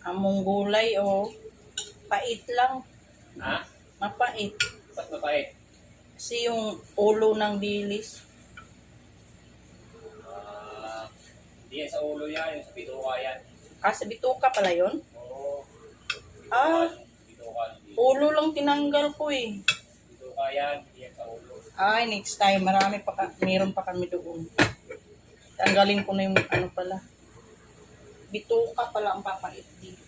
Among gulay o pait lang. Ha? Mapait. Ba't mapait? Kasi yung ulo ng dilis. Hindi yan sa ulo yan, yung sa bituka yan. Sa bituka pala yun? Oo. Bituka. Ulo lang tinanggal ko eh. Bituka yan, hindi yan sa ulo. Next time. Meron pa kami doon. Tanggalin ko na yung ano pala. Bituka pala ang papait dito.